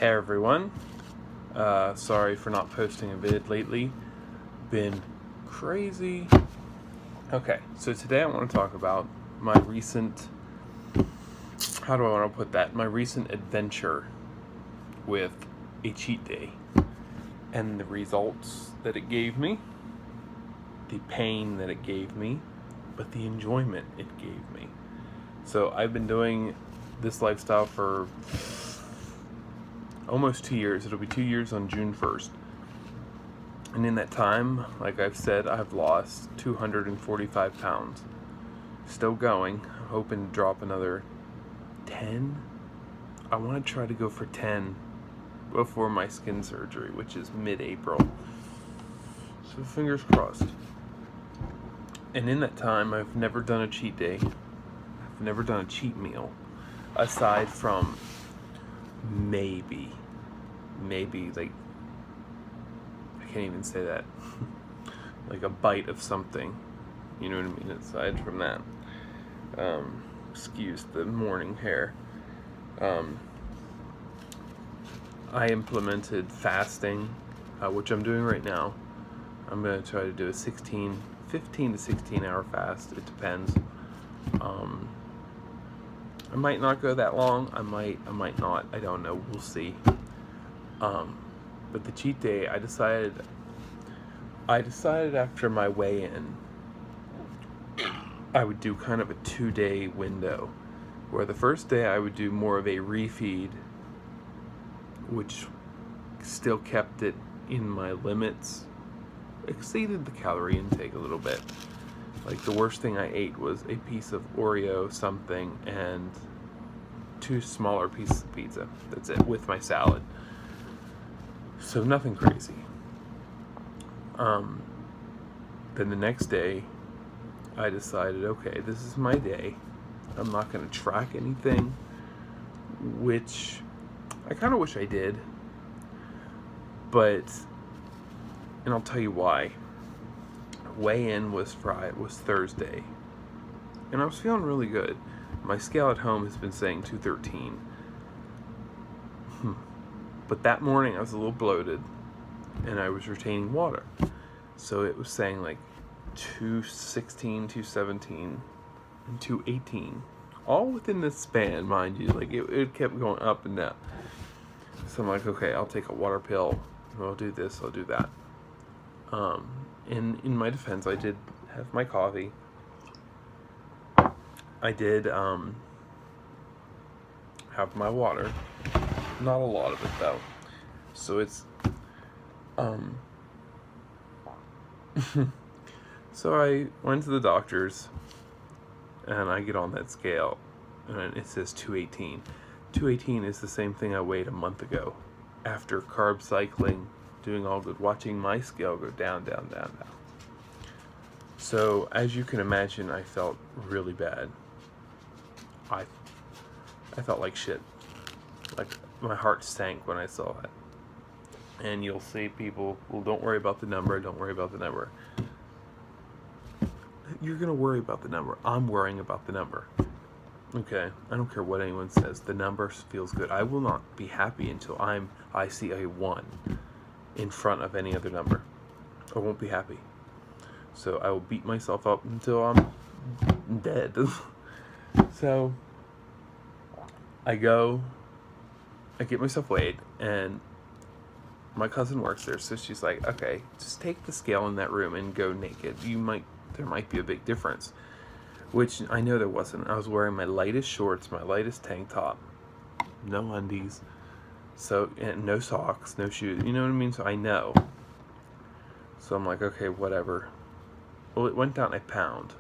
Hey everyone, sorry for not posting a vid lately, been crazy. Okay, so today I want to talk about my recent, how do I want to put that, my recent adventure with a cheat day and the results that it gave me, the pain that it gave me, but the enjoyment it gave me. So I've been doing this lifestyle for almost 2 years. It'll be 2 years on June 1st. And in that time, like I've said, I've lost 245 pounds. Still going. I'm hoping to drop another 10. I want to try to go for 10 before my skin surgery, which is mid-April. So fingers crossed. And in that time, I've never done a cheat day. I've never done a cheat meal. Aside from maybe like, I can't even say that, like a bite of something, you know what I mean, aside from that. Excuse the morning hair. I implemented fasting, which I'm doing right now. I'm going to try to do a 15 to 16 hour fast. It depends. I might not go that long. I might not. I don't know. We'll see. But the cheat day, I decided after my weigh-in, I would do kind of a 2-day window, where the first day I would do more of a refeed, which still kept it in my limits, exceeded the calorie intake a little bit. Like, the worst thing I ate was a piece of Oreo something and 2 smaller pieces of pizza. That's it, with my salad. So nothing crazy. Then the next day, I decided, okay, this is my day. I'm not going to track anything, which I kind of wish I did. But, and I'll tell you why. Weigh-in was Thursday, and I was feeling really good. My scale at home has been saying 213. But that morning I was a little bloated, and I was retaining water. So it was saying like 216, 217, and 218. All within this span, mind you. Like, it kept going up and down. So I'm like, okay, I'll take a water pill. I'll do this, I'll do that. And in my defense, I did have my coffee. I did have my water. Not a lot of it, though. So it's so I went to the doctor's, and I get on that scale, and it says 218. 218 is the same thing I weighed a month ago, after carb cycling, doing all good, watching my scale go down. So, as you can imagine, I felt really bad. I felt like shit. Like, my heart sank when I saw it. And you'll see people, well, don't worry about the number, don't worry about the number. You're gonna worry about the number. I'm worrying about the number. Okay, I don't care what anyone says. The number feels good. I will not be happy until I see a 1 in front of any other number. I won't be happy. So I will beat myself up until I'm dead. So I get myself weighed, and my cousin works there, so she's like, okay, just take the scale in that room and go naked. There might be a big difference. Which I know there wasn't. I was wearing my lightest shorts, my lightest tank top, no undies, and no socks, no shoes, you know what I mean? So I know. So I'm like, okay, whatever. Well, it went down a pound.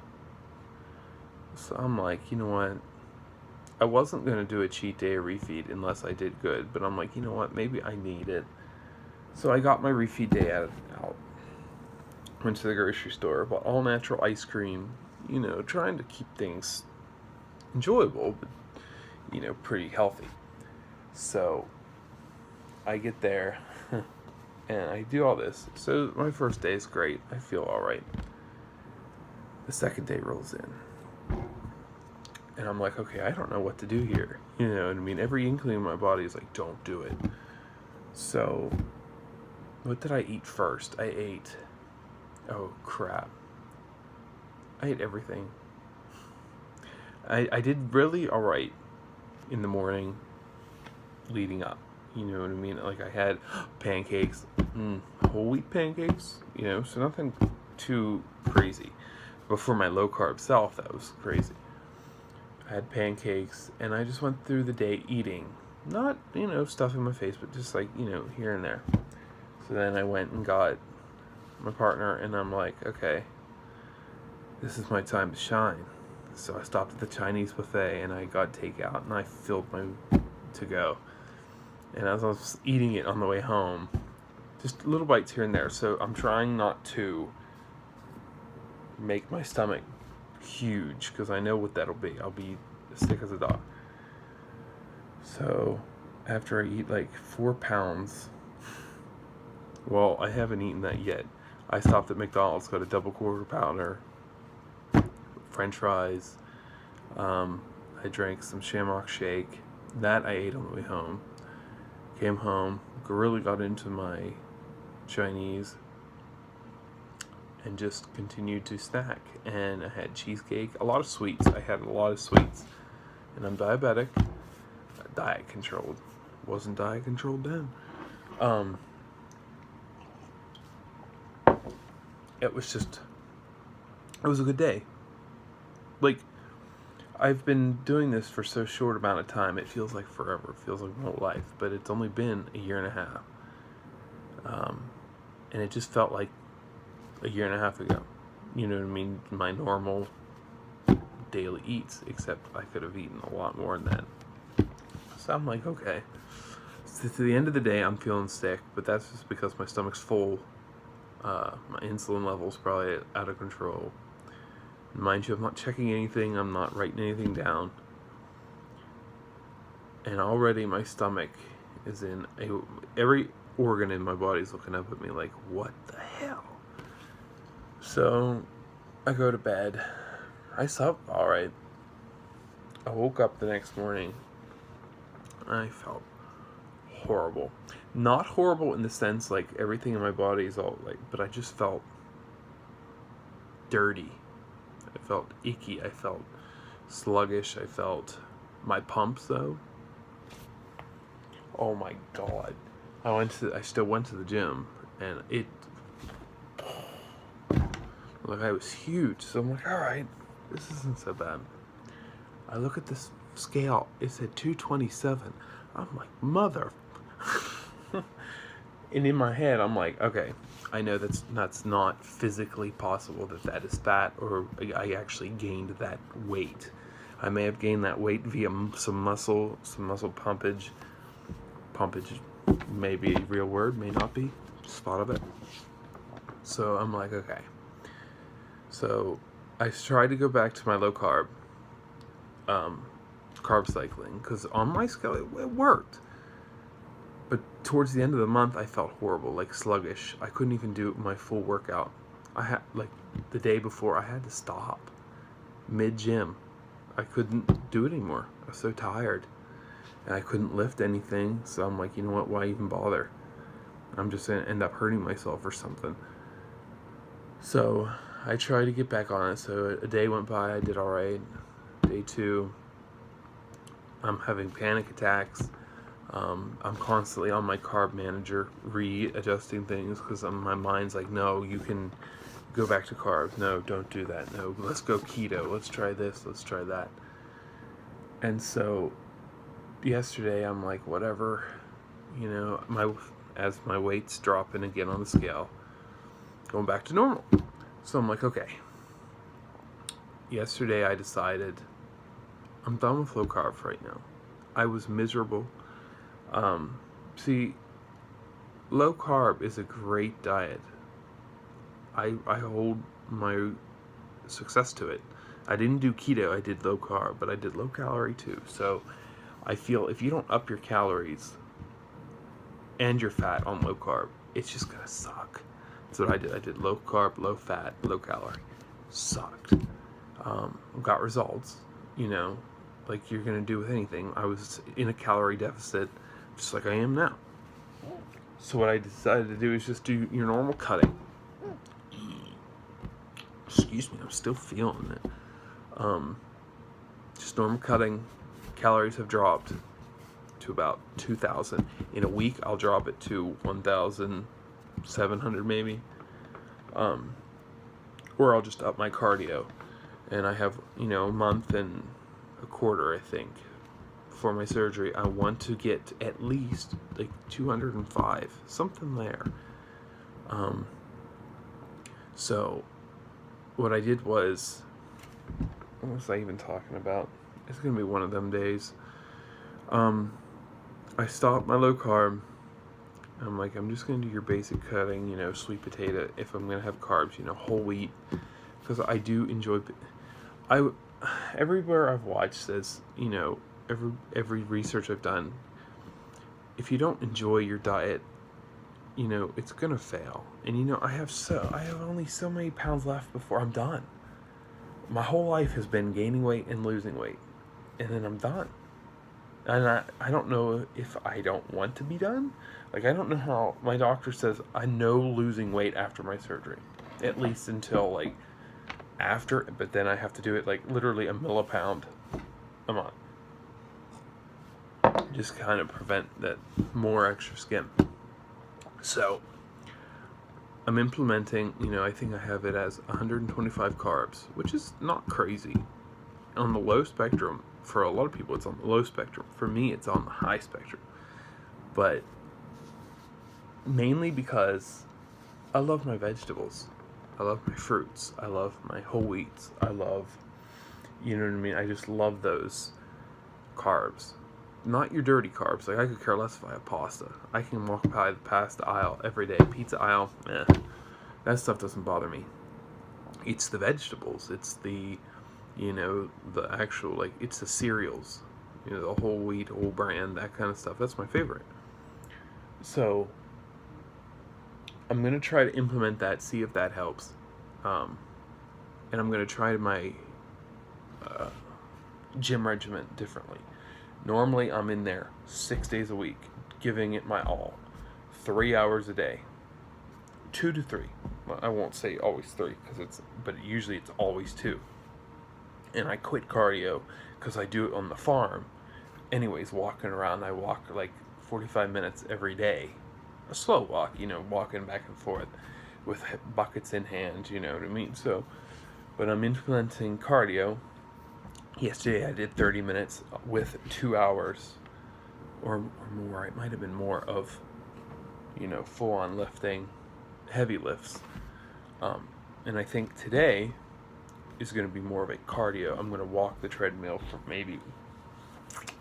So I'm like, you know what? I wasn't going to do a cheat day or refeed unless I did good, but I'm like, you know what? Maybe I need it. So I got my refeed day out. Went to the grocery store, bought all natural ice cream, trying to keep things enjoyable, but, pretty healthy. So I get there, and I do all this. So my first day is great. I feel all right. The second day rolls in. And I'm like, okay, I don't know what to do here. You know what I mean? Every inkling in my body is like, don't do it. So, what did I eat first? Oh crap. I ate everything. I did really alright in the morning leading up. You know what I mean? Like I had pancakes, whole wheat pancakes, you know, so nothing too crazy. But for my low carb self, that was crazy. I had pancakes, and I just went through the day eating. Not, you know, stuffing my face, but just like, you know, here and there. So then I went and got my partner, and I'm like, okay, this is my time to shine. So I stopped at the Chinese buffet, and I got takeout, and I filled my to-go. And as I was eating it on the way home, just little bites here and there. So I'm trying not to make my stomach huge, because I know what that'll be. I'll be as sick as a dog. So after I eat like 4 pounds, well, I haven't eaten that yet. I stopped at McDonald's, got a double quarter pounder, French fries. I drank some Shamrock Shake. That I ate on the way home. Came home, really got into my Chinese, and just continued to snack. And I had cheesecake, a lot of sweets. I had a lot of sweets. And I'm diabetic, diet controlled. Wasn't diet controlled then. It was a good day. Like, I've been doing this for so short amount of time, it feels like forever. It feels like my whole life. But it's only been a year and a half. And it just felt like a year and a half ago. You know what I mean? My normal daily eats, except I could have eaten a lot more than that. So I'm like, okay. So to the end of the day, I'm feeling sick, but that's just because my stomach's full. My insulin level's probably out of control. Mind you, I'm not checking anything, I'm not writing anything down. And already my stomach is every organ in my body is looking up at me like, what the hell? So I go to bed. I slept alright. I woke up the next morning. I felt horrible. Not horrible in the sense like everything in my body is all like, but I just felt dirty. I felt icky. I felt sluggish. I felt my pumps though. Oh my god. I still went to the gym, and it, like, I was huge. So I'm like, all right, this isn't so bad. I look at this scale. It said 227. I'm like, mother. And in my head, I'm like, okay, I know that's not physically possible that is fat, or I actually gained that weight. I may have gained that weight via some muscle pumpage. Pumpage may be a real word, may not be. Just thought of it. So I'm like, okay. So I tried to go back to my low carb, carb cycling, because on my scale it worked. But towards the end of the month, I felt horrible, like sluggish. I couldn't even do my full workout. I had, like, the day before, I had to stop mid-gym. I couldn't do it anymore. I was so tired. And I couldn't lift anything, so I'm like, you know what, why even bother? I'm just going to end up hurting myself or something. So I tried to get back on it. So a day went by, I did all right. Day 2, I'm having panic attacks. I'm constantly on my carb manager, readjusting things, because my mind's like, no, you can go back to carbs. No, don't do that. No, let's go keto. Let's try this. Let's try that. And so yesterday, I'm like, whatever, you know, as my weight's dropping again on the scale, going back to normal. So I'm like, okay. Yesterday, I decided I'm done with low carb right now. I was miserable. See, low carb is a great diet. I hold my success to it. I didn't do keto, I did low carb, but I did low calorie too. So I feel if you don't up your calories and your fat on low carb, it's just gonna suck. That's what I did. I did low carb, low fat, low calorie. Sucked. Got results. you know, like you're going to do with anything. I was in a calorie deficit, just like I am now. So what I decided to do is just do your normal cutting. Excuse me, I'm still feeling it. Just normal cutting. Calories have dropped to about 2,000. In a week, I'll drop it to 1,700 maybe. Or I'll just up my cardio. And I have, a month and a quarter, I think, for my surgery. I want to get at least like 205, something there. So what I did was, what was I even talking about? It's gonna be one of them days. I stopped my low carb. I'm like, I'm just gonna do your basic cutting, sweet potato. If I'm gonna have carbs, whole wheat, because I do enjoy. Everywhere I've watched says, every research I've done, if you don't enjoy your diet, it's gonna fail. And I have only so many pounds left before I'm done. My whole life has been gaining weight and losing weight, and then I'm done. And I don't know if I don't want to be done. Like, I don't know how my doctor says I know losing weight after my surgery, at least until like after, but then I have to do it like literally a millipound a month, just kind of prevent that more extra skin. So I'm implementing, I think I have it as 125 carbs, which is not crazy. On the low spectrum, for a lot of people it's on the low spectrum. For me, it's on the high spectrum. But mainly because I love my vegetables. I love my fruits. I love my whole wheats. I love, I just love those carbs. Not your dirty carbs. Like, I could care less if I have pasta. I can walk past the aisle every day. Pizza aisle, that stuff doesn't bother me. It's the vegetables. It's the, the actual, like, it's the cereals. The whole wheat, whole brand, that kind of stuff. That's my favorite. So I'm going to try to implement that, see if that helps. And I'm going to try my gym regimen differently. Normally, I'm in there 6 days a week, giving it my all. 3 hours a day. 2 to 3. Well, I won't say always 3, but usually it's always 2. And I quit cardio because I do it on the farm. Anyways, walking around, I walk like 45 minutes every day. A slow walk, walking back and forth with buckets in hand, you know what I mean? So, but I'm implementing cardio. Yesterday I did 30 minutes with 2 hours or more. It might have been more of, full-on lifting, heavy lifts. And I think today is going to be more of a cardio. I'm going to walk the treadmill for maybe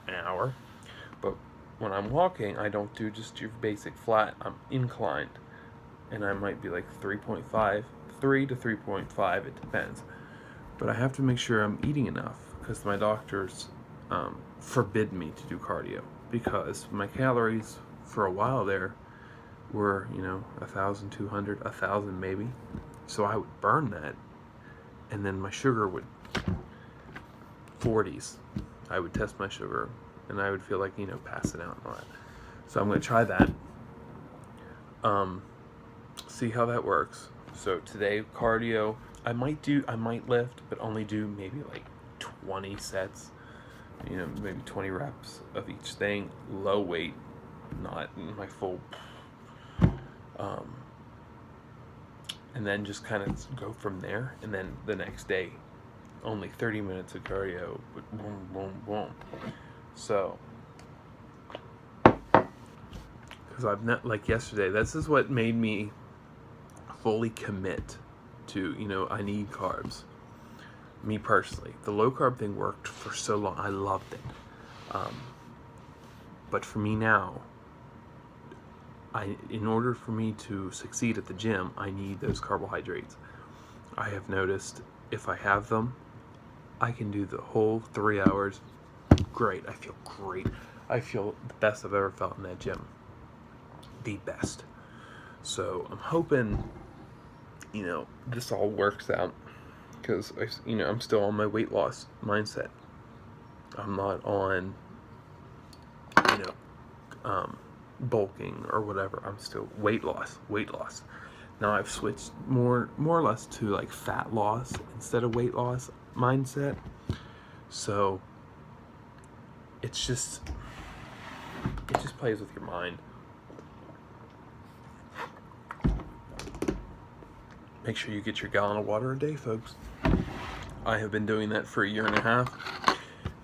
an hour. But when I'm walking, I don't do just your basic flat. I'm inclined. And I might be like 3 to 3.5, it depends. But I have to make sure I'm eating enough, because my doctors forbid me to do cardio, because my calories for a while there were 1,200, 1,000 maybe. So I would burn that, and then my sugar would 40s. I would test my sugar, and I would feel like passing out and all that. So I'm going to try that. See how that works. So today, cardio. I might lift, but only do maybe like 20 sets, maybe 20 reps of each thing, low weight, not in my full, and then just kind of go from there. And then the next day, only 30 minutes of cardio, but boom, boom, boom. So, because I've not, like yesterday, this is what made me fully commit to, I need carbs. Me personally, the low carb thing worked for so long. I loved it. But for me now, in order for me to succeed at the gym, I need those carbohydrates. I have noticed if I have them, I can do the whole 3 hours. Great. I feel great. I feel the best I've ever felt in that gym. The best. So I'm hoping, this all works out, because I'm still on my weight loss mindset. I'm not on, you know, bulking or whatever. I'm still weight loss. Now I've switched more or less to like fat loss instead of weight loss mindset. So it just plays with your mind. Make sure you get your gallon of water a day, folks. I have been doing that for a year and a half,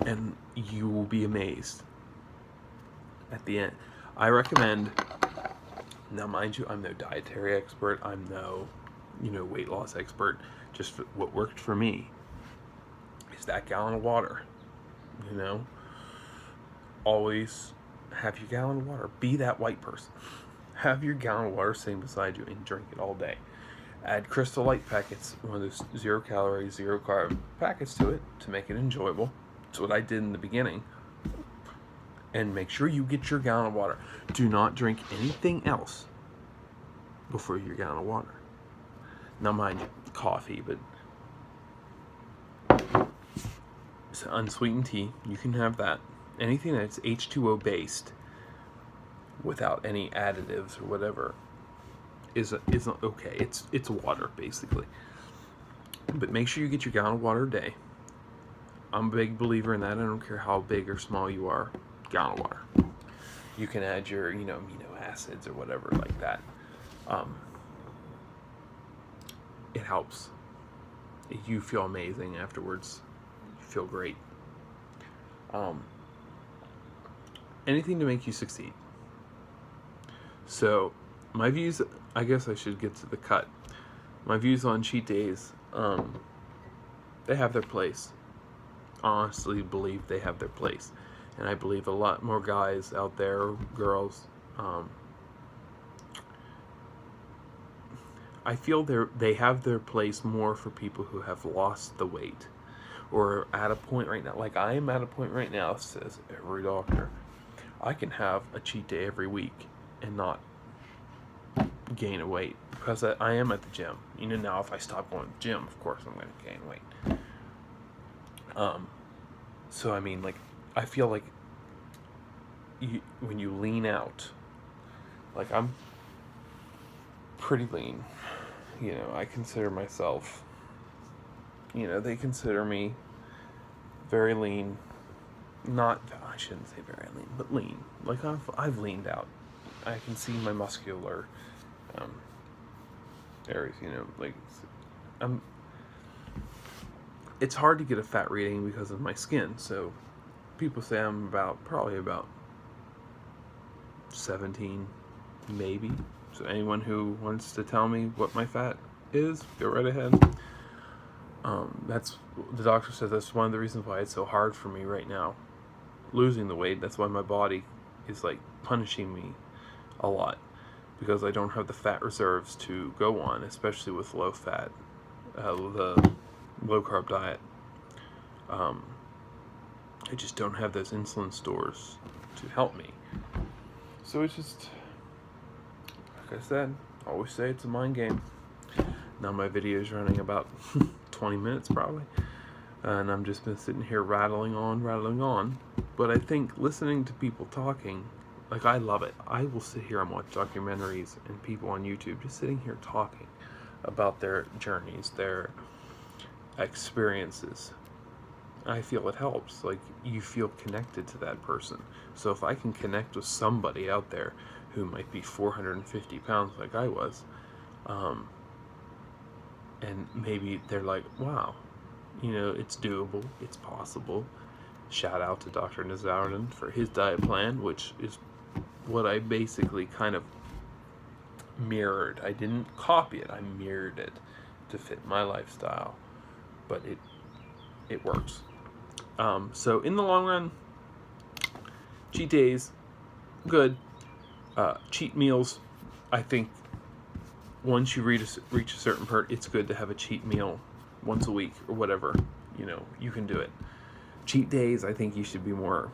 and you will be amazed at the end. I recommend, now mind you, I'm no dietary expert, I'm no, weight loss expert. Just what worked for me is that gallon of water. Always have your gallon of water. Be that white person. Have your gallon of water sitting beside you and drink it all day. Add Crystal Light packets, one of those 0 calorie, 0 carb packets to it to make it enjoyable. That's what I did in the beginning. And make sure you get your gallon of water. Do not drink anything else before your gallon of water. Now mind you, coffee, but it's unsweetened tea. You can have that. Anything that's H2O based without any additives or whatever isn't okay. It's water basically. But make sure you get your gallon of water a day. I'm a big believer in that. I don't care how big or small you are. Gallon of water. You can add your amino acids or whatever like that. It helps. You feel amazing afterwards. You feel great. Anything to make you succeed. So my views, I guess I should get to the cut. My views on cheat days, they have their place. Honestly believe they have their place. And I believe a lot more guys out there, girls, I feel they have their place more for people who have lost the weight or at a point right now. Like I am at a point right now, says every doctor, I can have a cheat day every week and not gain a weight because I am at the gym. Now if I stop going to the gym, of course I'm going to gain weight. So I mean, like, I feel like when you lean out, like I'm pretty lean. I consider myself, they consider me very lean. Not, I shouldn't say very lean, but lean. Like I've leaned out. I can see my muscular areas, like it's hard to get a fat reading because of my skin. So people say I'm probably about 17, maybe. So anyone who wants to tell me what my fat is, go right ahead. That's, the doctor says that's one of the reasons why it's so hard for me right now, losing the weight. That's why my body is like punishing me a lot, because I don't have the fat reserves to go on, especially with low fat, the low carb diet. I just don't have those insulin stores to help me. So it's just, like I said, I always say it's a mind game. Now my video is running about 20 minutes probably, and I'm just been sitting here rattling on. But I think listening to people talking, like, I love it. I will sit here and watch documentaries and people on YouTube just sitting here talking about their journeys, their experiences. I feel it helps. Like, you feel connected to that person. So if I can connect with somebody out there who might be 450 pounds like I was, and maybe they're like, wow, it's doable, it's possible. Shout out to Dr. Nazarian for his diet plan, which is what I basically kind of mirrored. I didn't copy it, I mirrored it to fit my lifestyle, but it works. So in the long run, cheat days, good. Cheat meals, I think once you reach a certain part, it's good to have a cheat meal once a week or whatever. You can do it. Cheat days, I think you should be more,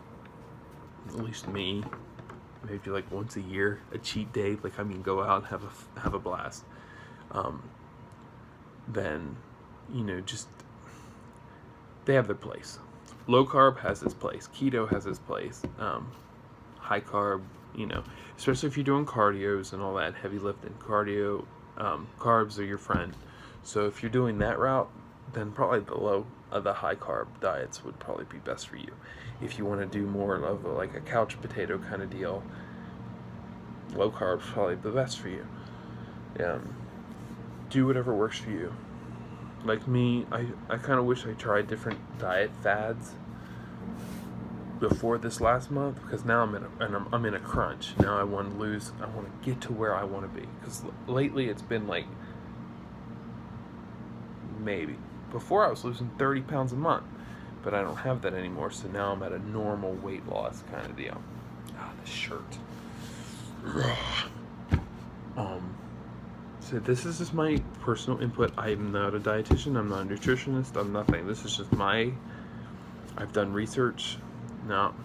at least me, maybe like once a year, a cheat day. Like, go out and have a blast. Then, just, they have their place. Low carb has its place. Keto has its place. High carb, especially if you're doing cardios and all that heavy lifting. Cardio, carbs are your friend. So if you're doing that route, then probably the high carb diets would probably be best for you. If you want to do more of like a couch potato kind of deal, low carb is probably the best for you. Do whatever works for you. Like me, I kind of wish I tried different diet fads before this last month, because now I'm in a crunch. Now I want to get to where I want to be, because lately it's been like, maybe before I was losing 30 pounds a month, but I don't have that anymore. So now I'm at a normal weight loss kind of deal. This shirt. So this is just my personal input. I'm not a dietitian. I'm not a nutritionist. I'm nothing. This is just I've done research. No,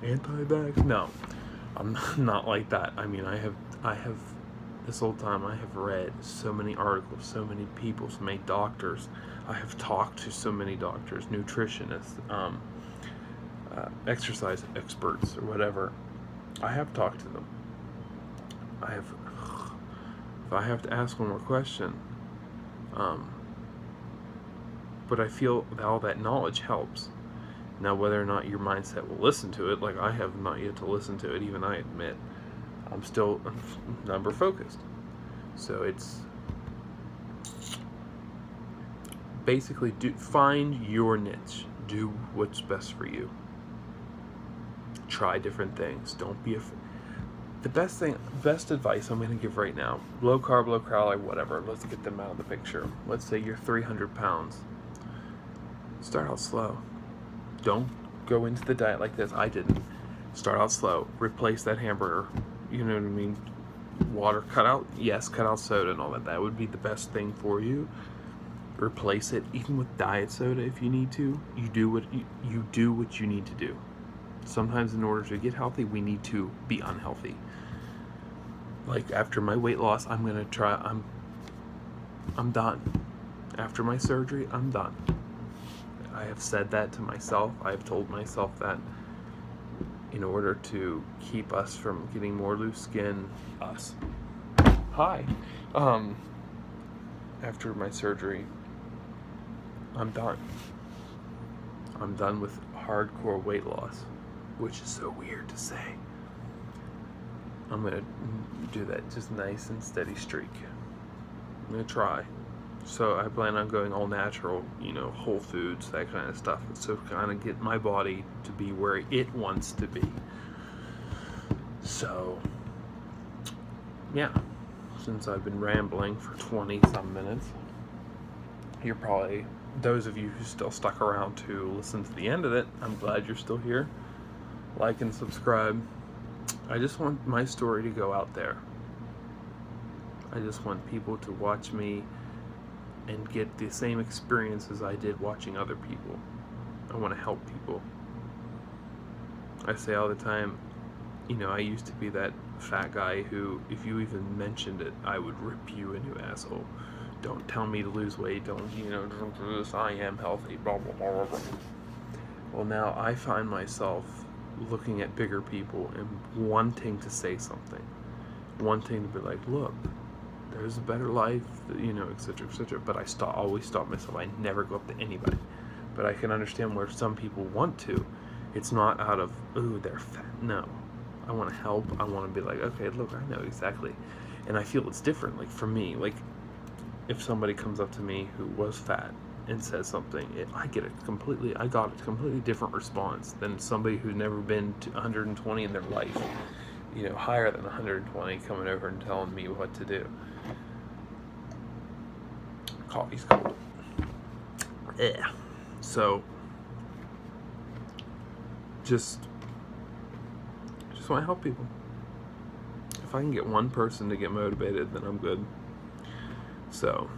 anti-vax. No, I'm not like that. I mean, I have this whole time I have read so many articles, so many people, so many doctors. I have talked to so many doctors, nutritionists, exercise experts, or whatever. I have talked to them. If I have to ask one more question, but I feel that all that knowledge helps. Now, whether or not your mindset will listen to it, like I have not yet to listen to it, even I admit, I'm still number focused. So it's basically find your niche. Do what's best for you. Try different things. Don't be afraid. The best advice I'm going to give right now, low carb, low calorie, whatever, let's get them out of the picture. Let's say you're 300 pounds. Start out slow. Don't go into the diet like this. I didn't. Start out slow. Replace that hamburger. You know what I mean? Water, cut out soda and all that. That would be the best thing for you. Replace it, even with diet soda if you need to. You do what you need to do. Sometimes in order to get healthy, we need to be unhealthy. Like after my weight loss, I'm done. After my surgery, I'm done. I have said that to myself. I have told myself that in order to keep us from getting more loose skin, Hi. After my surgery, I'm done. I'm done with hardcore weight loss, which is so weird to say. I'm going to do that just nice and steady streak. I'm going to try. So I plan on going all natural, whole foods, that kind of stuff. So kind of get my body to be where it wants to be. So, yeah. Since I've been rambling for 20-some minutes, you're probably, those of you who still stuck around to listen to the end of it, I'm glad you're still here. Like and subscribe. I just want my story to go out there. I just want people to watch me and get the same experiences I did watching other people. I want to help people. I say all the time, I used to be that fat guy who, if you even mentioned it, I would rip you a new asshole. Don't tell me to lose weight, don't do this, I am healthy, blah, blah, blah, blah. Well, now I find myself looking at bigger people and wanting to say something. Wanting to be like, look, there's a better life, etc., etc. But I always stop myself. I never go up to anybody. But I can understand where some people want to. It's not out of, ooh, they're fat. No. I want to help. I want to be like, okay, look, I know exactly. And I feel it's different. Like, for me, like, if somebody comes up to me who was fat and says something, I got a completely different response than somebody who's never been to 120 in their life. Higher than 120 coming over and telling me what to do. Coffee's cold. Yeah. So, just want to help people. If I can get one person to get motivated, then I'm good. So,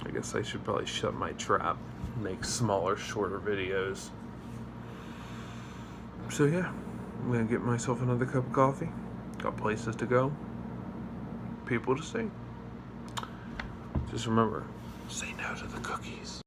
I guess I should probably shut my trap, make smaller, shorter videos. So yeah, I'm gonna get myself another cup of coffee. Got places to go, people to see. Just remember, say no to the cookies.